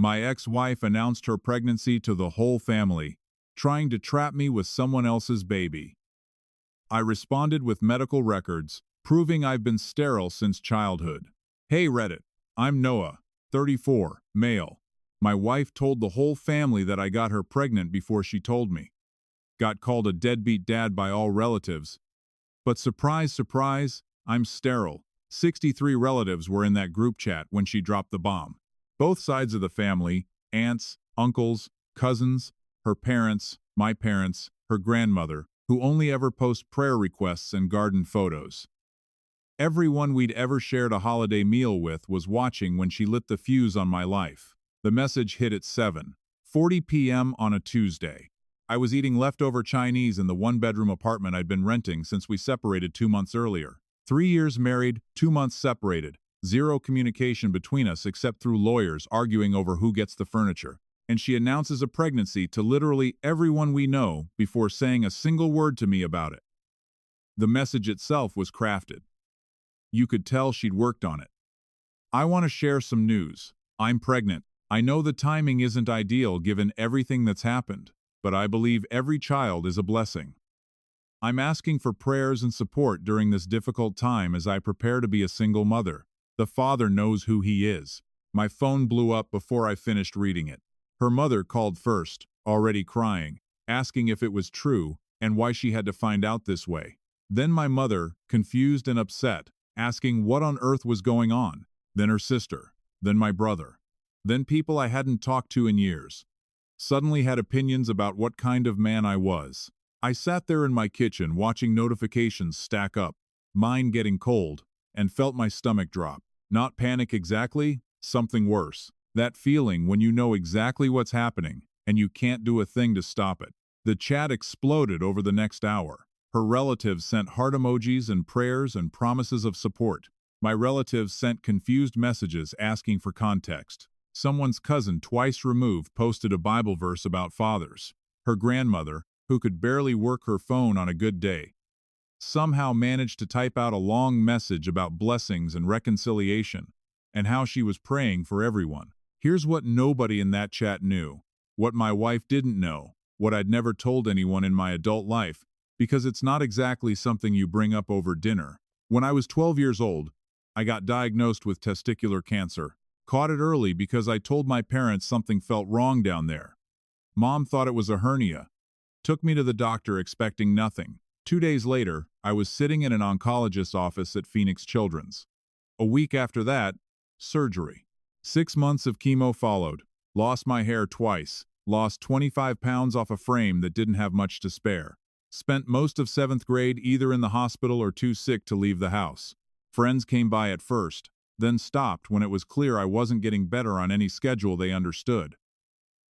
My ex-wife announced her pregnancy to the whole family, trying to trap me with someone else's baby. I responded with medical records, proving I've been sterile since childhood. Hey Reddit, I'm Noah, 34, male. My wife told the whole family that I got her pregnant before she told me. Got called a deadbeat dad by all relatives. But surprise, surprise, I'm sterile. 63 relatives were in that group chat when she dropped the bomb. Both sides of the family, aunts, uncles, cousins, her parents, my parents, her grandmother, who only ever post prayer requests and garden photos. Everyone we'd ever shared a holiday meal with was watching when she lit the fuse on my life. The message hit at 7:40 p.m. on a Tuesday. I was eating leftover Chinese in the one-bedroom apartment I'd been renting since we separated 2 months earlier. 3 years married, 2 months separated. Zero communication between us except through lawyers arguing over who gets the furniture. And she announces a pregnancy to literally everyone we know before saying a single word to me about it. The message itself was crafted. You could tell she'd worked on it. I want to share some news. I'm pregnant. I know the timing isn't ideal given everything that's happened, but I believe every child is a blessing. I'm asking for prayers and support during this difficult time as I prepare to be a single mother. The father knows who he is. My phone blew up before I finished reading it. Her mother called first, already crying, asking if it was true and why she had to find out this way. Then my mother, confused and upset, asking what on earth was going on. Then her sister. Then my brother. Then people I hadn't talked to in years. Suddenly had opinions about what kind of man I was. I sat there in my kitchen watching notifications stack up, mine getting cold, and felt my stomach drop. Not panic exactly, something worse. That feeling when you know exactly what's happening, and you can't do a thing to stop it. The chat exploded over the next hour. Her relatives sent heart emojis and prayers and promises of support. My relatives sent confused messages asking for context. Someone's cousin twice removed posted a Bible verse about fathers. Her grandmother, who could barely work her phone on a good day, somehow managed to type out a long message about blessings and reconciliation, and how she was praying for everyone. Here's what nobody in that chat knew, what my wife didn't know, what I'd never told anyone in my adult life, because it's not exactly something you bring up over dinner. When I was 12 years old, I got diagnosed with testicular cancer. Caught it early because I told my parents something felt wrong down there. Mom thought it was a hernia. Took me to the doctor expecting nothing. 2 days later, I was sitting in an oncologist's office at Phoenix Children's. A week after that, surgery. 6 months of chemo followed. Lost my hair twice. Lost 25 pounds off a frame that didn't have much to spare. Spent most of 7th grade either in the hospital or too sick to leave the house. Friends came by at first, then stopped when it was clear I wasn't getting better on any schedule they understood.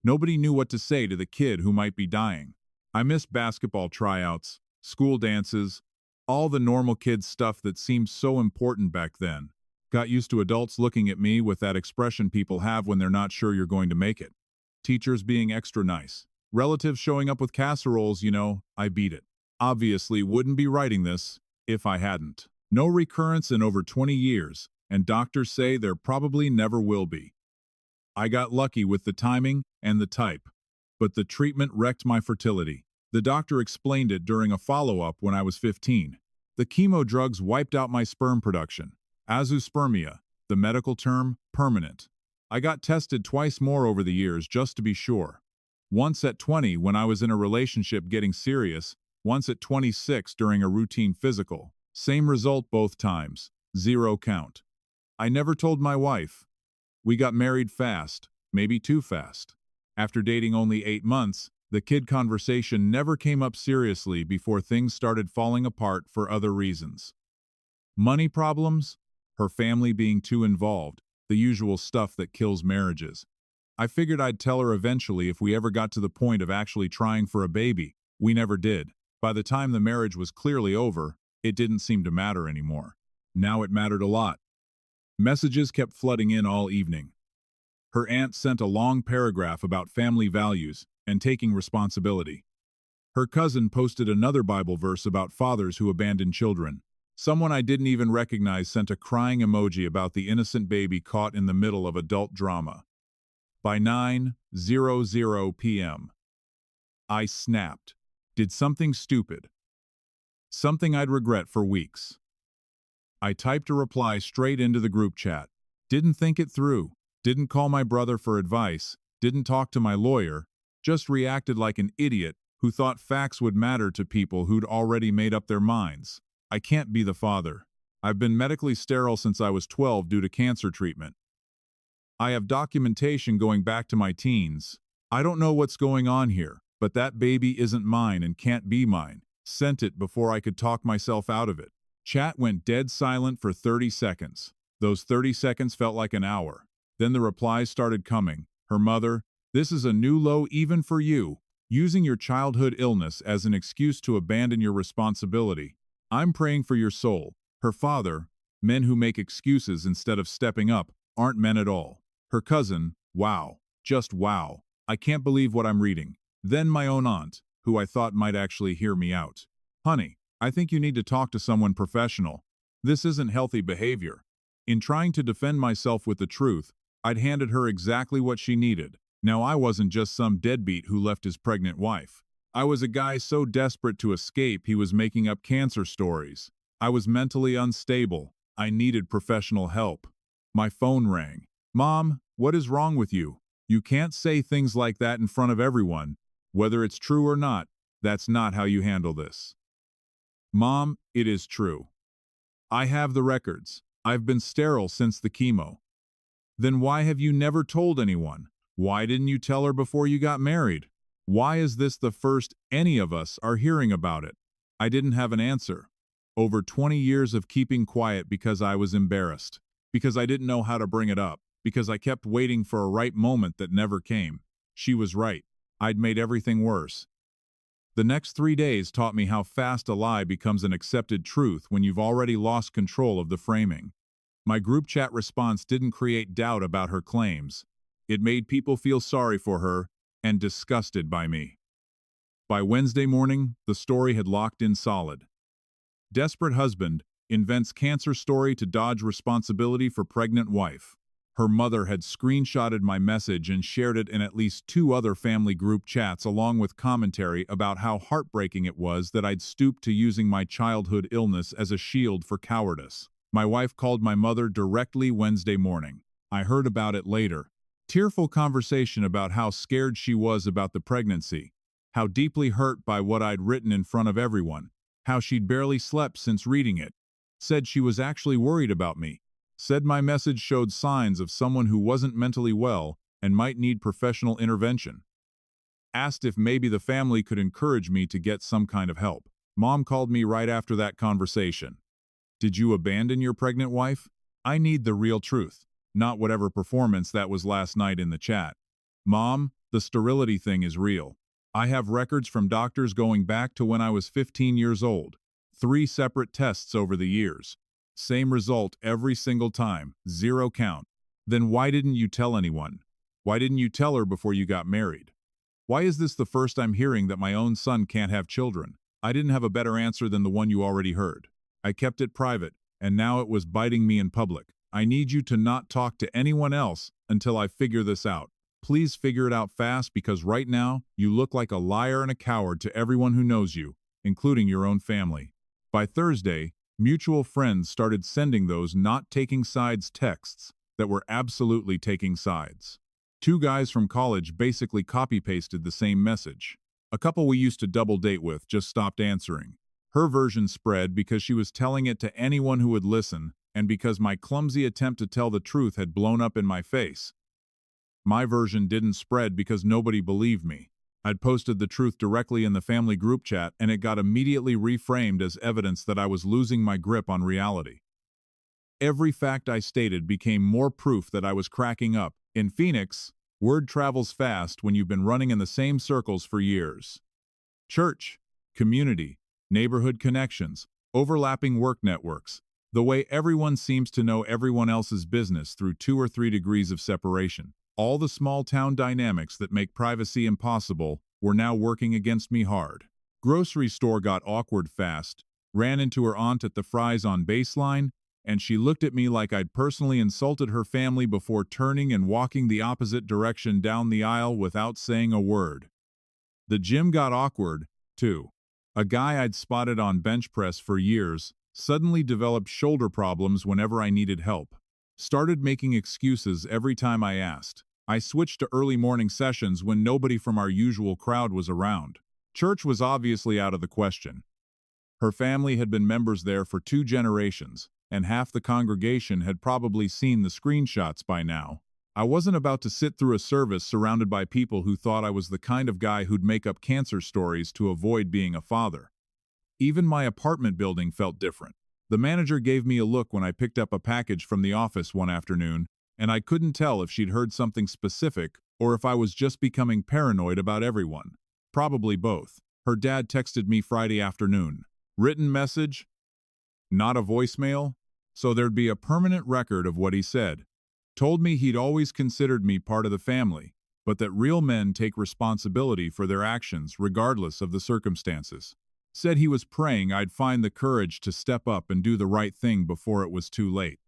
Nobody knew what to say to the kid who might be dying. I missed basketball tryouts, school dances, all the normal kid stuff that seemed so important back then. Got used to adults looking at me with that expression people have when they're not sure you're going to make it. Teachers being extra nice. Relatives showing up with casseroles, I beat it. Obviously wouldn't be writing this if I hadn't. No recurrence in over 20 years, and doctors say there probably never will be. I got lucky with the timing and the type, but the treatment wrecked my fertility. The doctor explained it during a follow-up when I was 15. The chemo drugs wiped out my sperm production. Azoospermia, the medical term, permanent. I got tested twice more over the years just to be sure. Once at 20 when I was in a relationship getting serious, once at 26 during a routine physical. Same result both times, 0 count. I never told my wife. We got married fast, maybe too fast. After dating only 8 months, the kid conversation never came up seriously before things started falling apart for other reasons. Money problems, her family being too involved, the usual stuff that kills marriages. I figured I'd tell her eventually if we ever got to the point of actually trying for a baby. We never did. By the time the marriage was clearly over, it didn't seem to matter anymore. Now it mattered a lot. Messages kept flooding in all evening. Her aunt sent a long paragraph about family values and taking responsibility. Her cousin posted another Bible verse about fathers who abandon children. Someone I didn't even recognize sent a crying emoji about the innocent baby caught in the middle of adult drama. By 9:00 p.m., I snapped. Did something stupid. Something I'd regret for weeks. I typed a reply straight into the group chat. Didn't think it through. Didn't call my brother for advice. Didn't talk to my lawyer. Just reacted like an idiot who thought facts would matter to people who'd already made up their minds. I can't be the father. I've been medically sterile since I was 12 due to cancer treatment. I have documentation going back to my teens. I don't know what's going on here, but that baby isn't mine and can't be mine. Sent it before I could talk myself out of it. Chat went dead silent for 30 seconds. Those 30 seconds felt like an hour. Then the replies started coming. Her mother, this is a new low even for you. Using your childhood illness as an excuse to abandon your responsibility. I'm praying for your soul. Her father, men who make excuses instead of stepping up, aren't men at all. Her cousin, wow, just wow. I can't believe what I'm reading. Then my own aunt, who I thought might actually hear me out. Honey, I think you need to talk to someone professional. This isn't healthy behavior. In trying to defend myself with the truth, I'd handed her exactly what she needed. Now I wasn't just some deadbeat who left his pregnant wife. I was a guy so desperate to escape he was making up cancer stories. I was mentally unstable. I needed professional help. My phone rang. Mom, what is wrong with you? You can't say things like that in front of everyone. Whether it's true or not, that's not how you handle this. Mom, it is true. I have the records. I've been sterile since the chemo. Then why have you never told anyone? Why didn't you tell her before you got married? Why is this the first any of us are hearing about it? I didn't have an answer. Over 20 years of keeping quiet because I was embarrassed, because I didn't know how to bring it up, because I kept waiting for a right moment that never came. She was right. I'd made everything worse. The next 3 days taught me how fast a lie becomes an accepted truth when you've already lost control of the framing. My group chat response didn't create doubt about her claims. It made people feel sorry for her and disgusted by me. By Wednesday morning, the story had locked in solid. Desperate husband invents cancer story to dodge responsibility for pregnant wife. Her mother had screenshotted my message and shared it in at least 2 other family group chats along with commentary about how heartbreaking it was that I'd stooped to using my childhood illness as a shield for cowardice. My wife called my mother directly Wednesday morning. I heard about it later. Tearful conversation about how scared she was about the pregnancy, how deeply hurt by what I'd written in front of everyone, how she'd barely slept since reading it, said she was actually worried about me, said my message showed signs of someone who wasn't mentally well and might need professional intervention. Asked if maybe the family could encourage me to get some kind of help. Mom called me right after that conversation. Did you abandon your pregnant wife? I need the real truth, not whatever performance that was last night in the chat. Mom, the sterility thing is real. I have records from doctors going back to when I was 15 years old. 3 separate tests over the years. Same result every single time, 0 count. Then why didn't you tell anyone? Why didn't you tell her before you got married? Why is this the first I'm hearing that my own son can't have children? I didn't have a better answer than the one you already heard. I kept it private, and now it was biting me in public. I need you to not talk to anyone else until I figure this out. Please figure it out fast because right now, you look like a liar and a coward to everyone who knows you, including your own family. By Thursday, mutual friends started sending those not taking sides texts that were absolutely taking sides. 2 guys from college basically copy-pasted the same message. A couple we used to double date with just stopped answering. Her version spread because she was telling it to anyone who would listen, and because my clumsy attempt to tell the truth had blown up in my face. My version didn't spread because nobody believed me. I'd posted the truth directly in the family group chat, and it got immediately reframed as evidence that I was losing my grip on reality. Every fact I stated became more proof that I was cracking up. In Phoenix, word travels fast when you've been running in the same circles for years. Church, community, neighborhood connections, overlapping work networks, the way everyone seems to know everyone else's business through 2 or 3 degrees of separation. All the small-town dynamics that make privacy impossible were now working against me hard. Grocery store got awkward fast, ran into her aunt at the Fries on Baseline, and she looked at me like I'd personally insulted her family before turning and walking the opposite direction down the aisle without saying a word. The gym got awkward, too. A guy I'd spotted on bench press for years suddenly developed shoulder problems whenever I needed help. Started making excuses every time I asked. I switched to early morning sessions when nobody from our usual crowd was around. Church was obviously out of the question. Her family had been members there for 2 generations, and half the congregation had probably seen the screenshots by now. I wasn't about to sit through a service surrounded by people who thought I was the kind of guy who'd make up cancer stories to avoid being a father. Even my apartment building felt different. The manager gave me a look when I picked up a package from the office one afternoon, and I couldn't tell if she'd heard something specific or if I was just becoming paranoid about everyone. Probably both. Her dad texted me Friday afternoon. Written message? Not a voicemail? So there'd be a permanent record of what he said. Told me he'd always considered me part of the family, but that real men take responsibility for their actions regardless of the circumstances. Said he was praying I'd find the courage to step up and do the right thing before it was too late.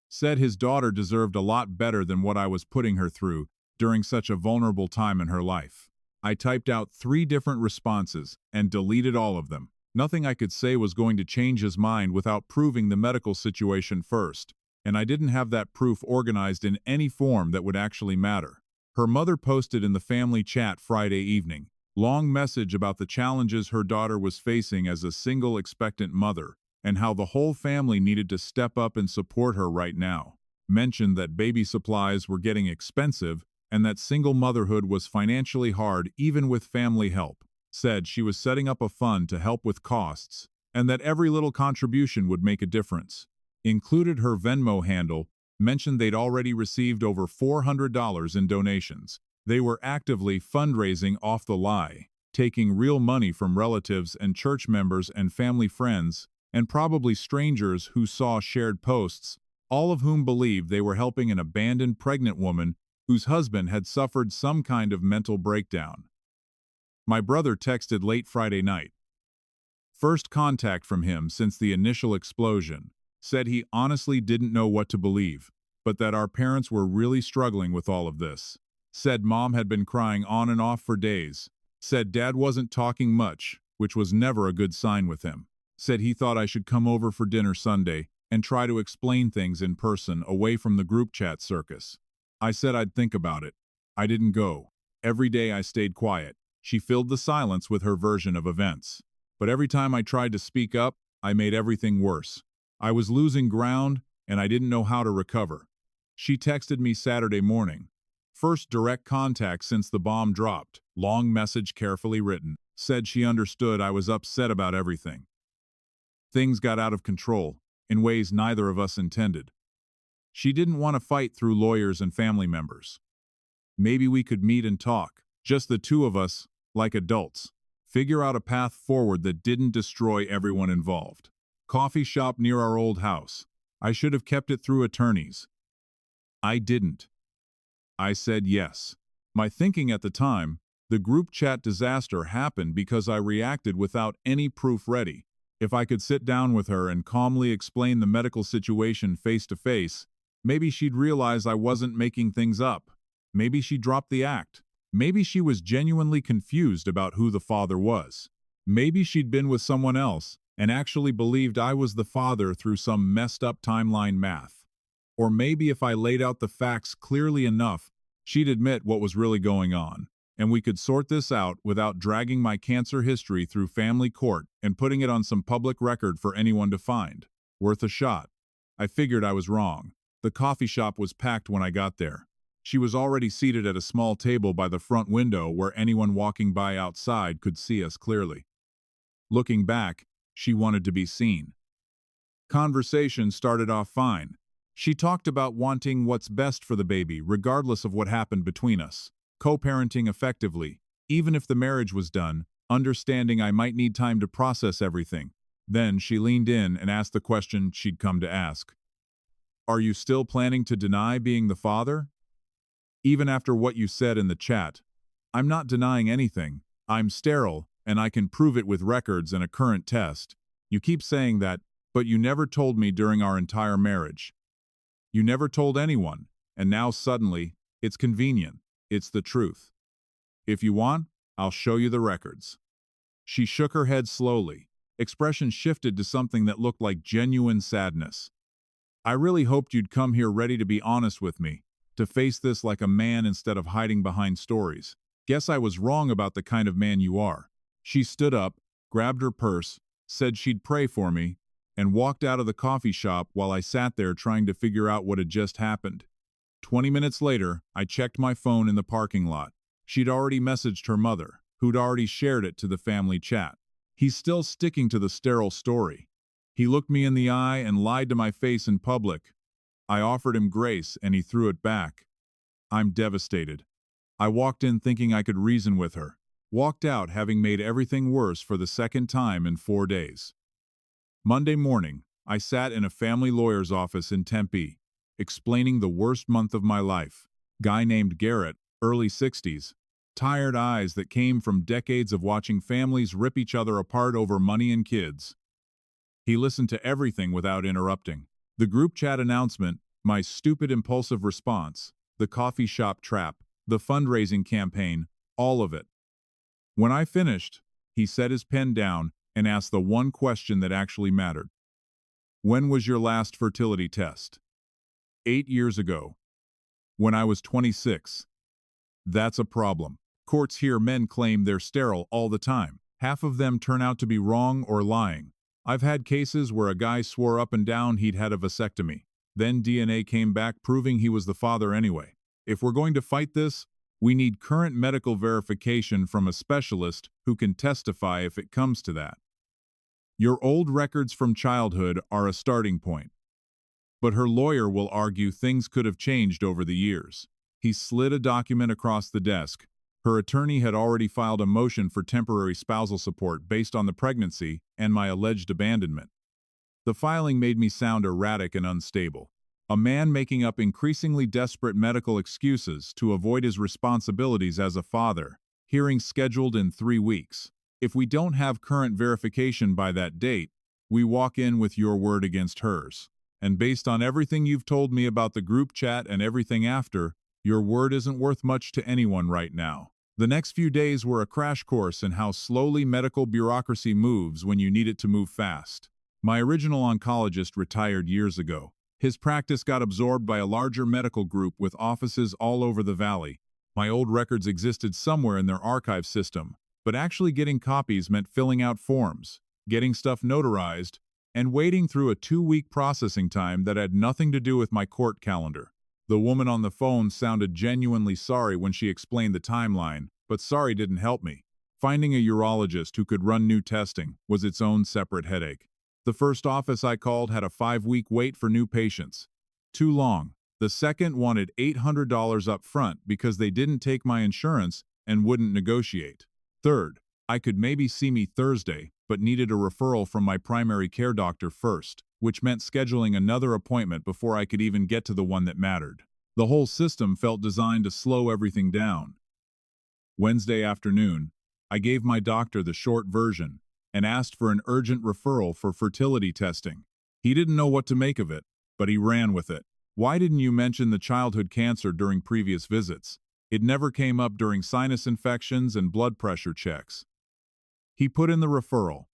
Said his daughter deserved a lot better than what I was putting her through during such a vulnerable time in her life. I typed out 3 different responses and deleted all of them. Nothing I could say was going to change his mind without proving the medical situation first, and I didn't have that proof organized in any form that would actually matter. Her mother posted in the family chat Friday evening. Long message about the challenges her daughter was facing as a single expectant mother, and how the whole family needed to step up and support her right now. Mentioned that baby supplies were getting expensive, and that single motherhood was financially hard even with family help. Said she was setting up a fund to help with costs, and that every little contribution would make a difference. Included her Venmo handle, mentioned they'd already received over $400 in donations. They were actively fundraising off the lie, taking real money from relatives and church members and family friends, and probably strangers who saw shared posts, all of whom believed they were helping an abandoned pregnant woman whose husband had suffered some kind of mental breakdown. My brother texted late Friday night. First contact from him since the initial explosion. Said he honestly didn't know what to believe, but that our parents were really struggling with all of this. Said mom had been crying on and off for days. Said dad wasn't talking much, which was never a good sign with him. Said he thought I should come over for dinner Sunday and try to explain things in person away from the group chat circus. I said I'd think about it. I didn't go. Every day I stayed quiet. She filled the silence with her version of events. But every time I tried to speak up, I made everything worse. I was losing ground, and I didn't know how to recover. She texted me Saturday morning. First direct contact since the bomb dropped. Long message carefully written. Said she understood I was upset about everything. Things got out of control, in ways neither of us intended. She didn't want to fight through lawyers and family members. Maybe we could meet and talk, just the 2 of us, like adults. Figure out a path forward that didn't destroy everyone involved. Coffee shop near our old house. I should have kept it through attorneys. I didn't. I said yes. My thinking at the time, the group chat disaster happened because I reacted without any proof ready. If I could sit down with her and calmly explain the medical situation face to face, maybe she'd realize I wasn't making things up. Maybe she dropped the act. Maybe she was genuinely confused about who the father was. Maybe she'd been with someone else and actually believed I was the father through some messed up timeline math. Or maybe if I laid out the facts clearly enough, she'd admit what was really going on, and we could sort this out without dragging my cancer history through family court and putting it on some public record for anyone to find. Worth a shot. I figured I was wrong. The coffee shop was packed when I got there. She was already seated at a small table by the front window where anyone walking by outside could see us clearly. Looking back, she wanted to be seen. Conversation started off fine. She talked about wanting what's best for the baby regardless of what happened between us, co-parenting effectively, even if the marriage was done, understanding I might need time to process everything. Then she leaned in and asked the question she'd come to ask. Are you still planning to deny being the father? Even after what you said in the chat, I'm not denying anything. I'm sterile, and I can prove it with records and a current test. You keep saying that, But you never told me during our entire marriage. You never told anyone, and now suddenly, it's convenient. It's the truth. If you want, I'll show you the records." She shook her head slowly. Expression shifted to something that looked like genuine sadness. "I really hoped you'd come here ready to be honest with me, to face this like a man instead of hiding behind stories. Guess I was wrong about the kind of man you are." She stood up, grabbed her purse, said she'd pray for me, and walked out of the coffee shop while I sat there trying to figure out what had just happened. 20 minutes later, I checked my phone in the parking lot. She'd already messaged her mother, who'd already shared it to the family chat. He's still sticking to the sterile story. He looked me in the eye and lied to my face in public. I offered him grace and he threw it back. I'm devastated. I walked in thinking I could reason with her. Walked out having made everything worse for the second time in 4 days. Monday morning, I sat in a family lawyer's office in Tempe, explaining the worst month of my life. Guy named Garrett, early 60s, tired eyes that came from decades of watching families rip each other apart over money and kids. He listened to everything without interrupting. The group chat announcement, my stupid impulsive response, the coffee shop trap, the fundraising campaign, all of it. When I finished, he set his pen down and asked the one question that actually mattered. "When was your last fertility test?" 8 years ago. When I was 26. That's a problem. Courts hear men claim they're sterile all the time. Half of them turn out to be wrong or lying. I've had cases where a guy swore up and down he'd had a vasectomy. Then DNA came back proving he was the father anyway. If we're going to fight this, we need current medical verification from a specialist who can testify if it comes to that. Your old records from childhood are a starting point. But her lawyer will argue things could have changed over the years. He slid a document across the desk. Her attorney had already filed a motion for temporary spousal support based on the pregnancy and my alleged abandonment. The filing made me sound erratic and unstable. A man making up increasingly desperate medical excuses to avoid his responsibilities as a father. Hearing scheduled in 3 weeks. If we don't have current verification by that date, we walk in with your word against hers. And based on everything you've told me about the group chat and everything after, your word isn't worth much to anyone right now. The next few days were a crash course in how slowly medical bureaucracy moves when you need it to move fast. My original oncologist retired years ago. His practice got absorbed by a larger medical group with offices all over the valley. My old records existed somewhere in their archive system, but actually getting copies meant filling out forms, getting stuff notarized, and waiting through a 2-week processing time that had nothing to do with my court calendar. The woman on the phone sounded genuinely sorry when she explained the timeline, but sorry didn't help me. Finding a urologist who could run new testing was its own separate headache. The first office I called had a 5-week wait for new patients. Too long. The second wanted $800 up front because they didn't take my insurance and wouldn't negotiate. Third, I could maybe see me Thursday, but needed a referral from my primary care doctor first, which meant scheduling another appointment before I could even get to the one that mattered. The whole system felt designed to slow everything down. Wednesday afternoon, I gave my doctor the short version and asked for an urgent referral for fertility testing. He didn't know what to make of it, but he ran with it. "Why didn't you mention the childhood cancer during previous visits? It never came up during sinus infections and blood pressure checks." He put in the referral.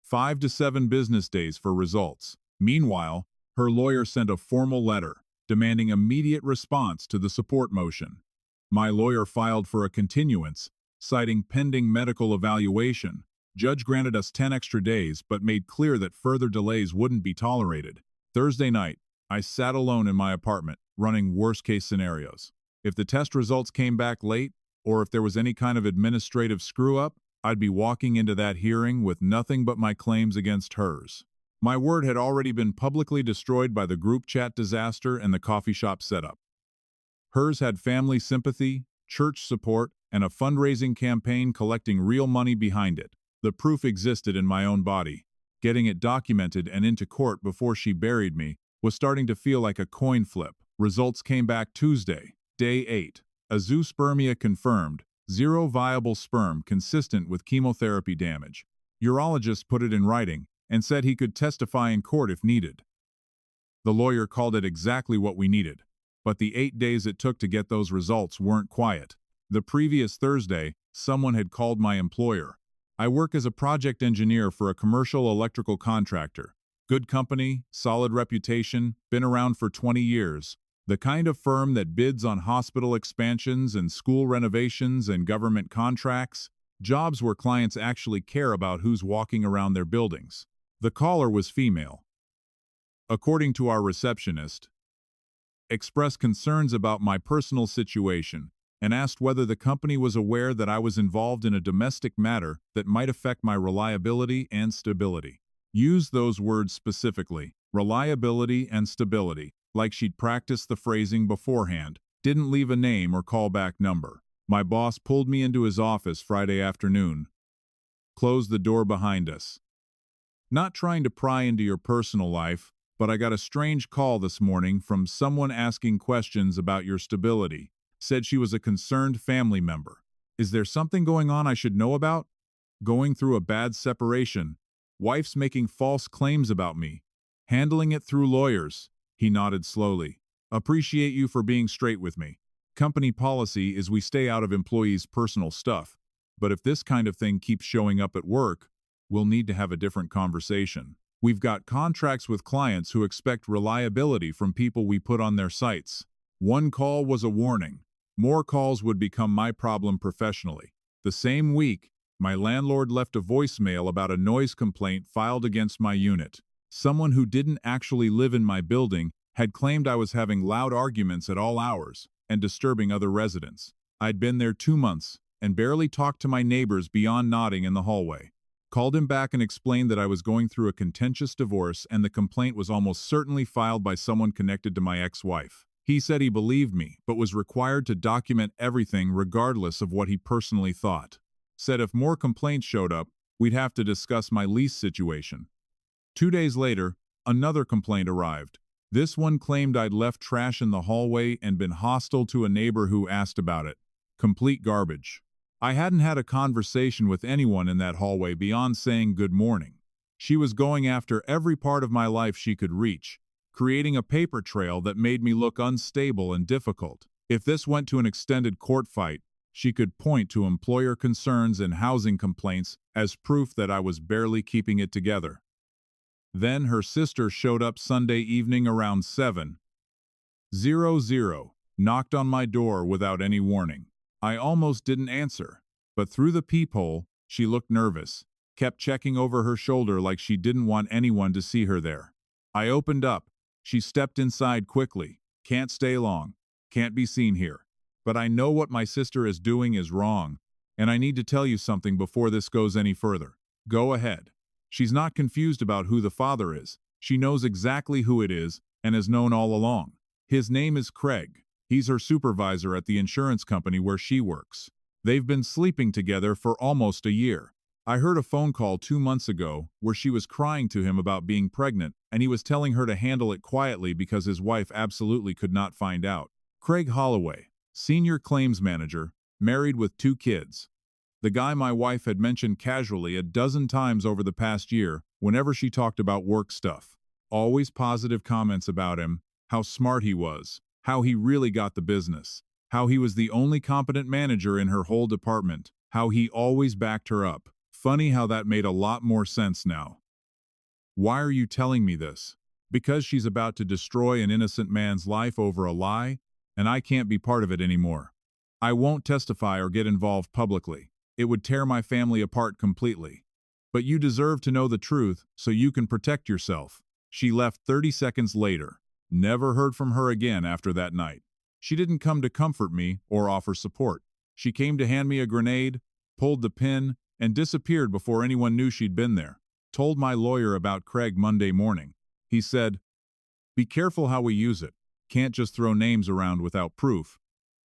5 to 7 business days for results. Meanwhile, her lawyer sent a formal letter demanding immediate response to the support motion. My lawyer filed for a continuance, citing pending medical evaluation. Judge granted us 10 extra days but made clear that further delays wouldn't be tolerated. Thursday night, I sat alone in my apartment, running worst-case scenarios. If the test results came back late, or if there was any kind of administrative screw-up, I'd be walking into that hearing with nothing but my claims against hers. My word had already been publicly destroyed by the group chat disaster and the coffee shop setup. Hers had family sympathy, church support, and a fundraising campaign collecting real money behind it. The proof existed in my own body. Getting it documented and into court before she buried me was starting to feel like a coin flip. Results came back Tuesday, day 8. Azoospermia confirmed, 0 viable sperm consistent with chemotherapy damage. Urologists put it in writing, and said he could testify in court if needed. The lawyer called it exactly what we needed, but the 8 days it took to get those results weren't quiet. The previous Thursday, someone had called my employer. I work as a project engineer for a commercial electrical contractor. Good company, solid reputation, been around for 20 years. The kind of firm that bids on hospital expansions and school renovations and government contracts, jobs where clients actually care about who's walking around their buildings. The caller was female. According to our receptionist, expressed concerns about my personal situation and asked whether the company was aware that I was involved in a domestic matter that might affect my reliability and stability. Used those words specifically, reliability and stability, like she'd practiced the phrasing beforehand, didn't leave a name or callback number. My boss pulled me into his office Friday afternoon, closed the door behind us. Not trying to pry into your personal life, but I got a strange call this morning from someone asking questions about your stability. Said she was a concerned family member. Is there something going on I should know about? Going through a bad separation. Wife's making false claims about me. Handling it through lawyers. He nodded slowly. Appreciate you for being straight with me. Company policy is we stay out of employees' personal stuff. But if this kind of thing keeps showing up at work, we'll need to have a different conversation. We've got contracts with clients who expect reliability from people we put on their sites. One call was a warning. More calls would become my problem professionally. The same week, my landlord left a voicemail about a noise complaint filed against my unit. Someone who didn't actually live in my building had claimed I was having loud arguments at all hours and disturbing other residents. I'd been there 2 months and barely talked to my neighbors beyond nodding in the hallway. Called him back and explained that I was going through a contentious divorce and the complaint was almost certainly filed by someone connected to my ex-wife. He said he believed me, but was required to document everything regardless of what he personally thought. Said if more complaints showed up, we'd have to discuss my lease situation. 2 days later, another complaint arrived. This one claimed I'd left trash in the hallway and been hostile to a neighbor who asked about it. Complete garbage. I hadn't had a conversation with anyone in that hallway beyond saying good morning. She was going after every part of my life she could reach, creating a paper trail that made me look unstable and difficult. If this went to an extended court fight, she could point to employer concerns and housing complaints as proof that I was barely keeping it together. Then her sister showed up Sunday evening around 7:00, knocked on my door without any warning. I almost didn't answer, but through the peephole, she looked nervous, kept checking over her shoulder like she didn't want anyone to see her there. I opened up. She stepped inside quickly. Can't stay long. Can't be seen here. But I know what my sister is doing is wrong, and I need to tell you something before this goes any further. Go ahead. She's not confused about who the father is. She knows exactly who it is and has known all along. His name is Craig. He's her supervisor at the insurance company where she works. They've been sleeping together for almost a year. I heard a phone call 2 months ago where she was crying to him about being pregnant, and he was telling her to handle it quietly because his wife absolutely could not find out. Craig Holloway, senior claims manager, married with 2 kids. The guy my wife had mentioned casually a dozen times over the past year whenever she talked about work stuff. Always positive comments about him, how smart he was, how he really got the business, how he was the only competent manager in her whole department, how he always backed her up. Funny how that made a lot more sense now. Why are you telling me this? Because she's about to destroy an innocent man's life over a lie, and I can't be part of it anymore. I won't testify or get involved publicly. It would tear my family apart completely. But you deserve to know the truth so you can protect yourself. She left 30 seconds later. Never heard from her again after that night. She didn't come to comfort me or offer support. She came to hand me a grenade, pulled the pin, and disappeared before anyone knew she'd been there. Told my lawyer about Craig Monday morning. He said, "Be careful how we use it. Can't just throw names around without proof.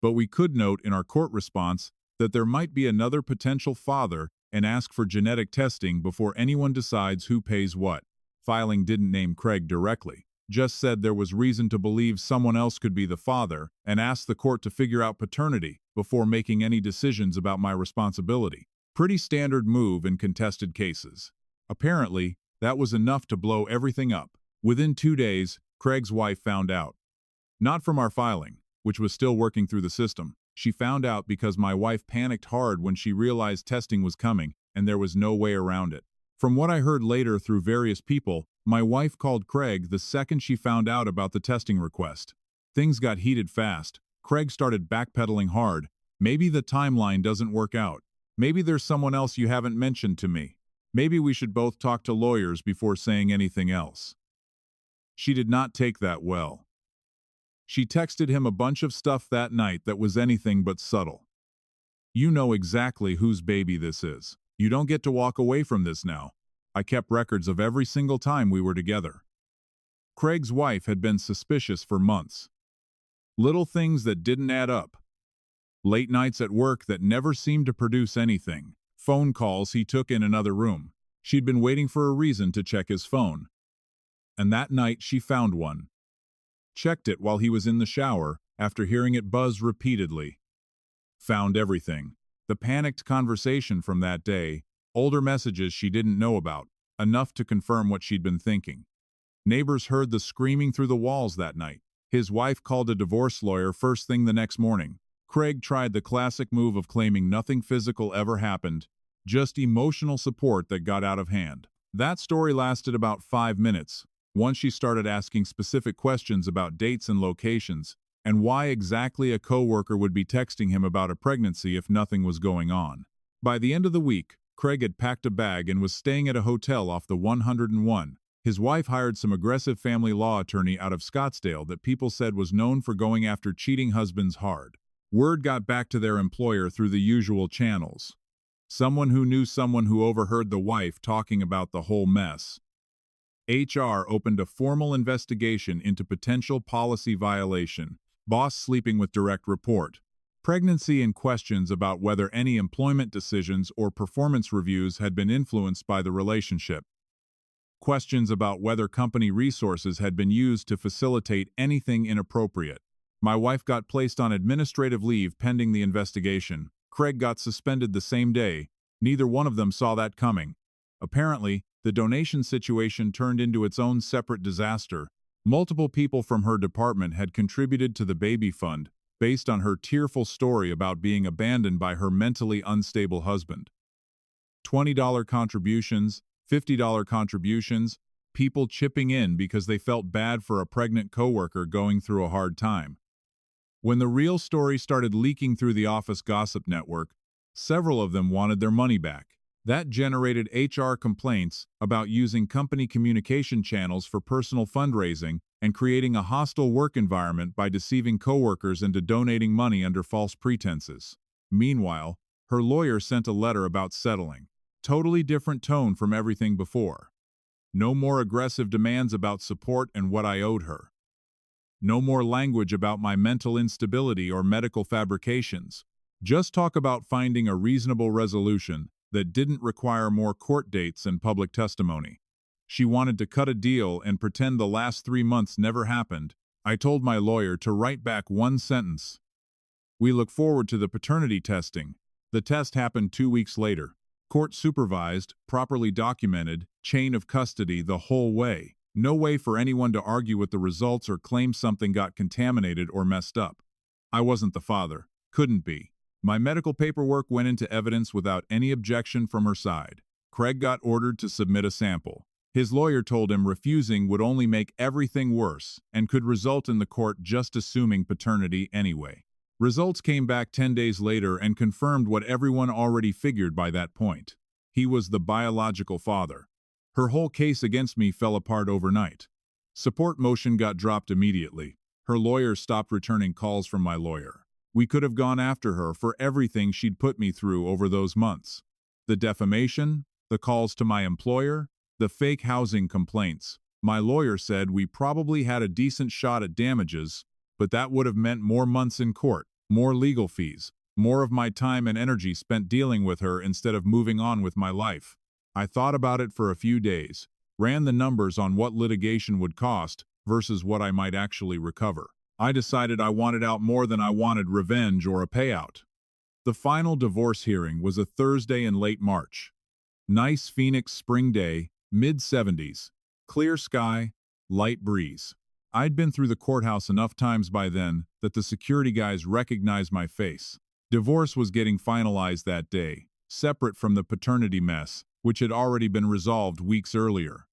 But we could note in our court response that there might be another potential father and ask for genetic testing before anyone decides who pays what." Filing didn't name Craig directly, just said there was reason to believe someone else could be the father and asked the court to figure out paternity before making any decisions about my responsibility. Pretty standard move in contested cases. Apparently, That was enough to blow everything up. Within 2 days, Craig's wife found out. Not from our filing, which was still working through the system. She found out because my wife panicked hard when she realized testing was coming, and there was no way around it. From what I heard later through various people, my wife called Craig the second she found out about the testing request. Things got heated fast. Craig started backpedaling hard. Maybe the timeline doesn't work out. Maybe there's someone else you haven't mentioned to me. Maybe we should both talk to lawyers before saying anything else. She did not take that well. She texted him a bunch of stuff that night that was anything but subtle. You know exactly whose baby this is. You don't get to walk away from this now. I kept records of every single time we were together. Craig's wife had been suspicious for months. Little things that didn't add up. Late nights at work that never seemed to produce anything. Phone calls he took in another room. She'd been waiting for a reason to check his phone. And that night she found one. Checked it while he was in the shower, after hearing it buzz repeatedly. Found everything. The panicked conversation from that day, older messages she didn't know about, enough to confirm what she'd been thinking. Neighbors heard the screaming through the walls that night. His wife called a divorce lawyer first thing the next morning. Craig tried the classic move of claiming nothing physical ever happened, just emotional support that got out of hand. That story lasted about 5 minutes. Once she started asking specific questions about dates and locations, and why exactly a coworker would be texting him about a pregnancy if nothing was going on. By the end of the week, Craig had packed a bag and was staying at a hotel off the 101. His wife hired some aggressive family law attorney out of Scottsdale that people said was known for going after cheating husbands hard. Word got back to their employer through the usual channels. Someone who knew someone who overheard the wife talking about the whole mess. HR opened a formal investigation into potential policy violation. Boss sleeping with direct report. Pregnancy and questions about whether any employment decisions or performance reviews had been influenced by the relationship. Questions about whether company resources had been used to facilitate anything inappropriate. My wife got placed on administrative leave pending the investigation. Craig got suspended the same day. Neither one of them saw that coming. Apparently, the donation situation turned into its own separate disaster. Multiple people from her department had contributed to the baby fund, based on her tearful story about being abandoned by her mentally unstable husband. $20 contributions, $50 contributions, people chipping in because they felt bad for a pregnant coworker going through a hard time. When the real story started leaking through the office gossip network, several of them wanted their money back. That generated HR complaints about using company communication channels for personal fundraising and creating a hostile work environment by deceiving coworkers into donating money under false pretenses. Meanwhile, her lawyer sent a letter about settling. Totally different tone from everything before. No more aggressive demands about support and what I owed her. No more language about my mental instability or medical fabrications. Just talk about finding a reasonable resolution that didn't require more court dates and public testimony. She wanted to cut a deal and pretend the last 3 months never happened. I told my lawyer to write back one sentence. We look forward to the paternity testing. The test happened 2 weeks later. Court supervised, properly documented, chain of custody the whole way. No way for anyone to argue with the results or claim something got contaminated or messed up. I wasn't the father. Couldn't be. My medical paperwork went into evidence without any objection from her side. Craig got ordered to submit a sample. His lawyer told him refusing would only make everything worse and could result in the court just assuming paternity anyway. Results came back 10 days later and confirmed what everyone already figured by that point. He was the biological father. Her whole case against me fell apart overnight. Support motion got dropped immediately. Her lawyer stopped returning calls from my lawyer. We could have gone after her for everything she'd put me through over those months. The defamation, the calls to my employer, the fake housing complaints. My lawyer said we probably had a decent shot at damages, but that would have meant more months in court, more legal fees, more of my time and energy spent dealing with her instead of moving on with my life. I thought about it for a few days, ran the numbers on what litigation would cost versus what I might actually recover. I decided I wanted out more than I wanted revenge or a payout. The final divorce hearing was a Thursday in late March. Nice Phoenix spring day, Mid-70s. Clear sky, light breeze. I'd been through the courthouse enough times by then that the security guys recognized my face. Divorce was getting finalized that day, separate from the paternity mess, which had already been resolved weeks earlier.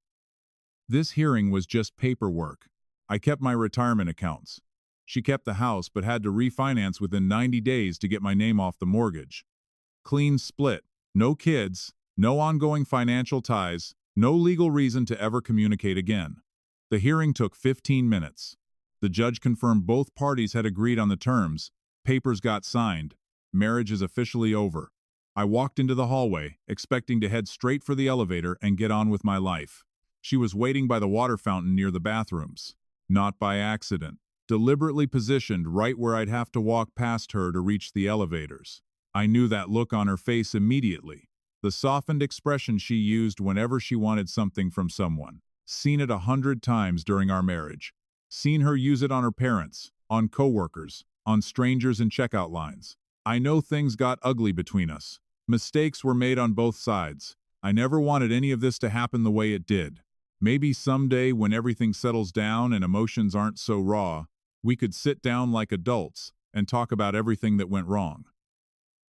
This hearing was just paperwork. I kept my retirement accounts. She kept the house but had to refinance within 90 days to get my name off the mortgage. Clean split. No kids, no ongoing financial ties, no legal reason to ever communicate again. The hearing took 15 minutes. The judge confirmed both parties had agreed on the terms. Papers got signed. Marriage is officially over. I walked into the hallway, expecting to head straight for the elevator and get on with my life. She was waiting by the water fountain near the bathrooms. Not by accident. Deliberately positioned right where I'd have to walk past her to reach the elevators. I knew that look on her face immediately. The softened expression she used whenever she wanted something from someone. Seen it 100 times during our marriage. Seen her use it on her parents, on coworkers, on strangers in checkout lines. I know things got ugly between us. Mistakes were made on both sides. I never wanted any of this to happen the way it did. Maybe someday when everything settles down and emotions aren't so raw, we could sit down like adults and talk about everything that went wrong.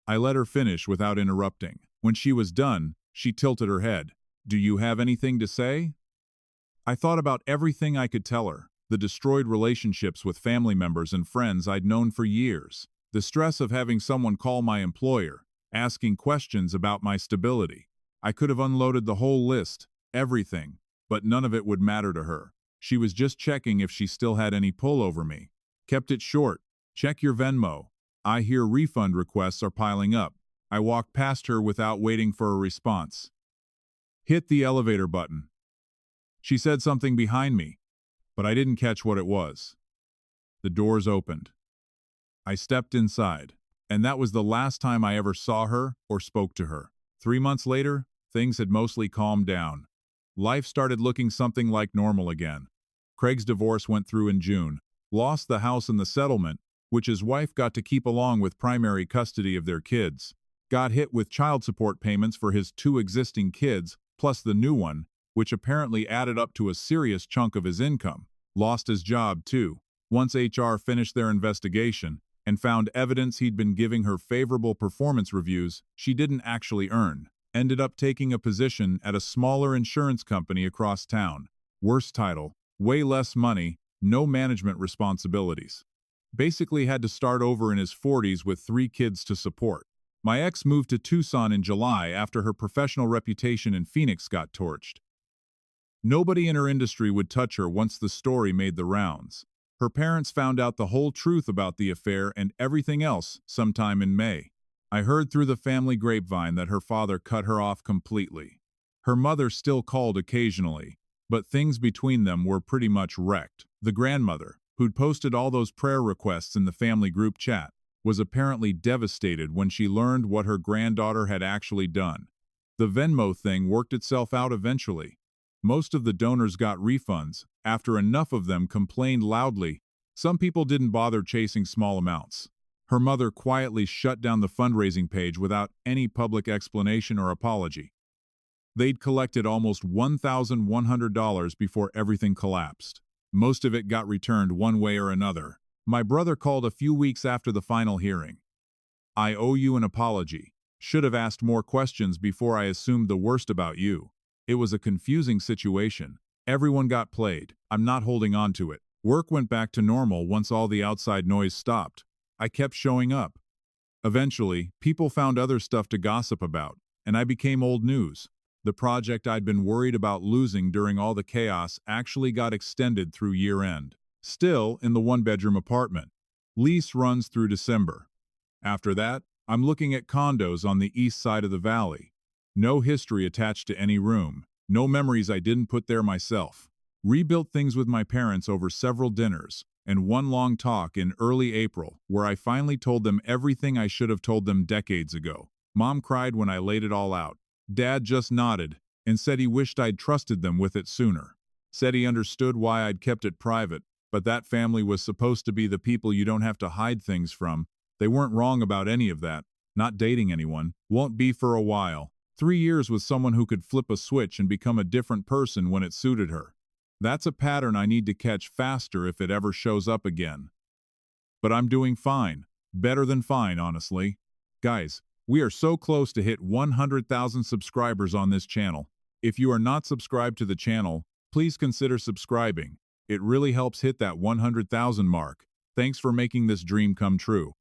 I let her finish without interrupting. When she was done, she tilted her head. "Do you have anything to say?" I thought about everything I could tell her. The destroyed relationships with family members and friends I'd known for years. The stress of having someone call my employer, asking questions about my stability. I could have unloaded the whole list, everything, but none of it would matter to her. She was just checking if she still had any pull over me. Kept it short. "Check your Venmo. I hear refund requests are piling up." I walked past her without waiting for a response. Hit the elevator button. She said something behind me, but I didn't catch what it was. The doors opened. I stepped inside, and that was the last time I ever saw her or spoke to her. 3 months later, things had mostly calmed down. Life started looking something like normal again. Craig's divorce went through in June, lost the house and the settlement, which his wife got to keep along with primary custody of their kids. Got hit with child support payments for his 2 existing kids, plus the new one, which apparently added up to a serious chunk of his income. Lost his job, too. Once HR finished their investigation and found evidence he'd been giving her favorable performance reviews she didn't actually earn. Ended up taking a position at a smaller insurance company across town. Worse title, way less money, no management responsibilities. Basically had to start over in his 40s with 3 kids to support. My ex moved to Tucson in July after her professional reputation in Phoenix got torched. Nobody in her industry would touch her once the story made the rounds. Her parents found out the whole truth about the affair and everything else sometime in May. I heard through the family grapevine that her father cut her off completely. Her mother still called occasionally, but things between them were pretty much wrecked. The grandmother, who'd posted all those prayer requests in the family group chat, was apparently devastated when she learned what her granddaughter had actually done. The Venmo thing worked itself out eventually. Most of the donors got refunds, after enough of them complained loudly. Some people didn't bother chasing small amounts. Her mother quietly shut down the fundraising page without any public explanation or apology. They'd collected almost $1,100 before everything collapsed. Most of it got returned one way or another. My brother called a few weeks after the final hearing. "I owe you an apology. Should have asked more questions before I assumed the worst about you. It was a confusing situation. Everyone got played. I'm not holding on to it." Work went back to normal once all the outside noise stopped. I kept showing up. Eventually, people found other stuff to gossip about, and I became old news. The project I'd been worried about losing during all the chaos actually got extended through year-end. Still in the 1-bedroom apartment. Lease runs through December. After that, I'm looking at condos on the east side of the valley. No history attached to any room. No memories I didn't put there myself. Rebuilt things with my parents over several dinners, and one long talk in early April where I finally told them everything I should have told them decades ago. Mom cried when I laid it all out. Dad just nodded and said he wished I'd trusted them with it sooner. Said he understood why I'd kept it private, but that family was supposed to be the people you don't have to hide things from. They weren't wrong about any of that. Not dating anyone. Won't be for a while. 3 years with someone who could flip a switch and become a different person when it suited her. That's a pattern I need to catch faster if it ever shows up again. But I'm doing fine. Better than fine, honestly. Guys, we are so close to hit 100,000 subscribers on this channel. If you are not subscribed to the channel, please consider subscribing. It really helps hit that 100,000 mark. Thanks for making this dream come true.